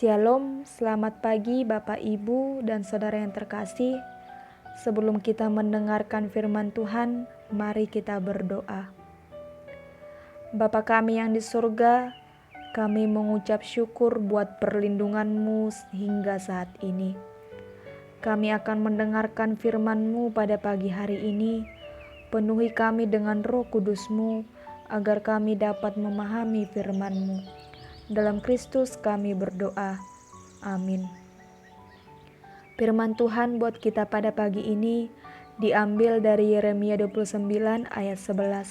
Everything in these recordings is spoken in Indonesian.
Shalom, selamat pagi Bapak Ibu dan Saudara yang terkasih. Sebelum kita mendengarkan firman Tuhan, mari kita berdoa. Bapa kami yang di surga, kami mengucap syukur buat perlindungan-Mu hingga saat ini. Kami akan mendengarkan firman-Mu pada pagi hari ini. Penuhi kami dengan Roh Kudus-Mu agar kami dapat memahami firman-Mu. Dalam Kristus kami berdoa. Amin. Firman Tuhan buat kita pada pagi ini diambil dari Yeremia 29 ayat 11.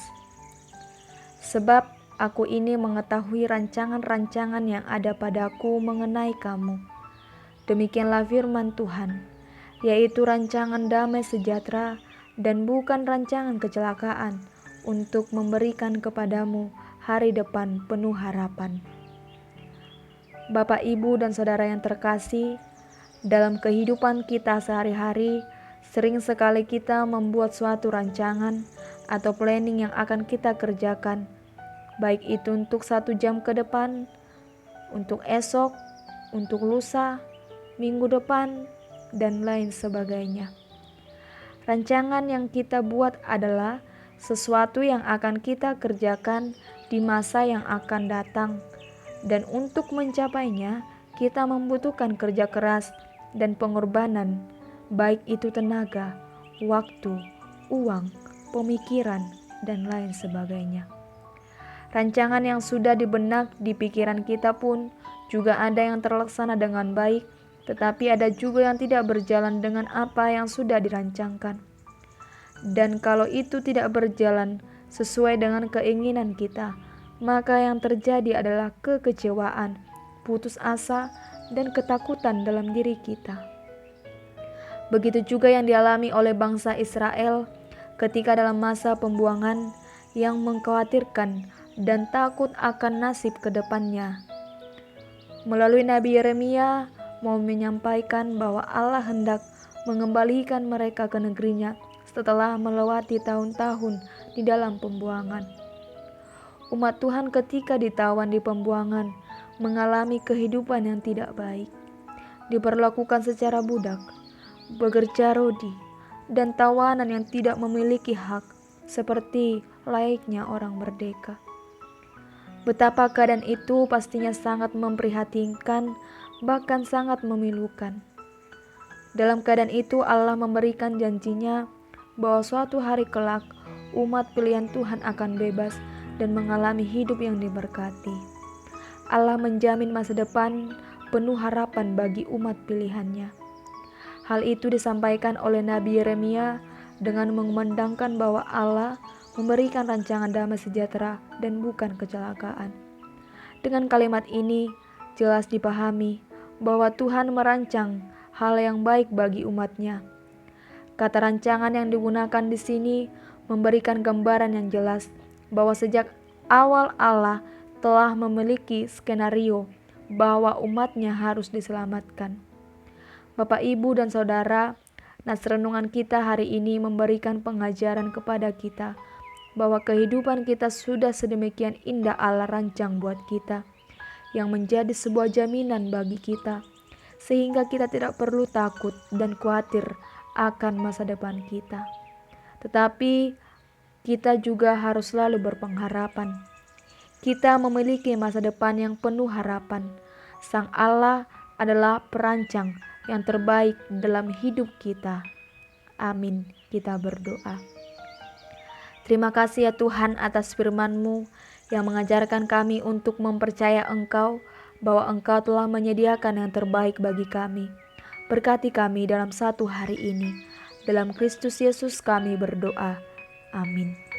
Sebab aku ini mengetahui rancangan-rancangan yang ada padaku mengenai kamu. Demikianlah firman Tuhan, yaitu rancangan damai sejahtera dan bukan rancangan kecelakaan, untuk memberikan kepadamu hari depan penuh harapan. Bapak, Ibu, dan Saudara yang terkasih, dalam kehidupan kita sehari-hari, sering sekali kita membuat suatu rancangan atau planning yang akan kita kerjakan, baik itu untuk 1 jam ke depan, untuk esok, untuk lusa, minggu depan, dan lain sebagainya. Rancangan yang kita buat adalah sesuatu yang akan kita kerjakan di masa yang akan datang. Dan untuk mencapainya, kita membutuhkan kerja keras dan pengorbanan, baik itu tenaga, waktu, uang, pemikiran, dan lain sebagainya. Rancangan yang sudah dibenak di pikiran kita pun juga ada yang terlaksana dengan baik, tetapi ada juga yang tidak berjalan dengan apa yang sudah dirancangkan. Dan kalau itu tidak berjalan sesuai dengan keinginan kita, maka yang terjadi adalah kekecewaan, putus asa, dan ketakutan dalam diri kita. Begitu juga yang dialami oleh bangsa Israel ketika dalam masa pembuangan yang mengkhawatirkan dan takut akan nasib ke depannya. Melalui Nabi Yeremia mau menyampaikan bahwa Allah hendak mengembalikan mereka ke negerinya setelah melewati tahun-tahun di dalam pembuangan. Umat Tuhan ketika ditawan di pembuangan mengalami kehidupan yang tidak baik, diperlakukan secara budak, bekerja rodi, dan tawanan yang tidak memiliki hak seperti layaknya orang merdeka. Betapa keadaan itu pastinya sangat memprihatinkan, bahkan sangat memilukan. Dalam keadaan itu Allah memberikan janjinya bahwa suatu hari kelak umat pilihan Tuhan akan bebas dan mengalami hidup yang diberkati. Allah menjamin masa depan penuh harapan bagi umat pilihannya. Hal itu disampaikan oleh Nabi Yeremia dengan mengumandangkan bahwa Allah memberikan rancangan damai sejahtera dan bukan kecelakaan. Dengan kalimat ini jelas dipahami bahwa Tuhan merancang hal yang baik bagi umatnya. Kata rancangan yang digunakan di sini memberikan gambaran yang jelas bahwa sejak awal Allah telah memiliki skenario bahwa umatnya harus diselamatkan. Bapak, Ibu, dan Saudara, nas renungan kita hari ini memberikan pengajaran kepada kita bahwa kehidupan kita sudah sedemikian indah Allah rancang buat kita, yang menjadi sebuah jaminan bagi kita, sehingga kita tidak perlu takut dan khawatir akan masa depan kita. Tetapi kita juga harus selalu berpengharapan. Kita memiliki masa depan yang penuh harapan. Sang Allah adalah perancang yang terbaik dalam hidup kita. Amin. Kita berdoa. Terima kasih ya Tuhan atas firman-Mu yang mengajarkan kami untuk mempercaya Engkau, bahwa Engkau telah menyediakan yang terbaik bagi kami. Berkati kami dalam satu hari ini. Dalam Kristus Yesus kami berdoa. Amin.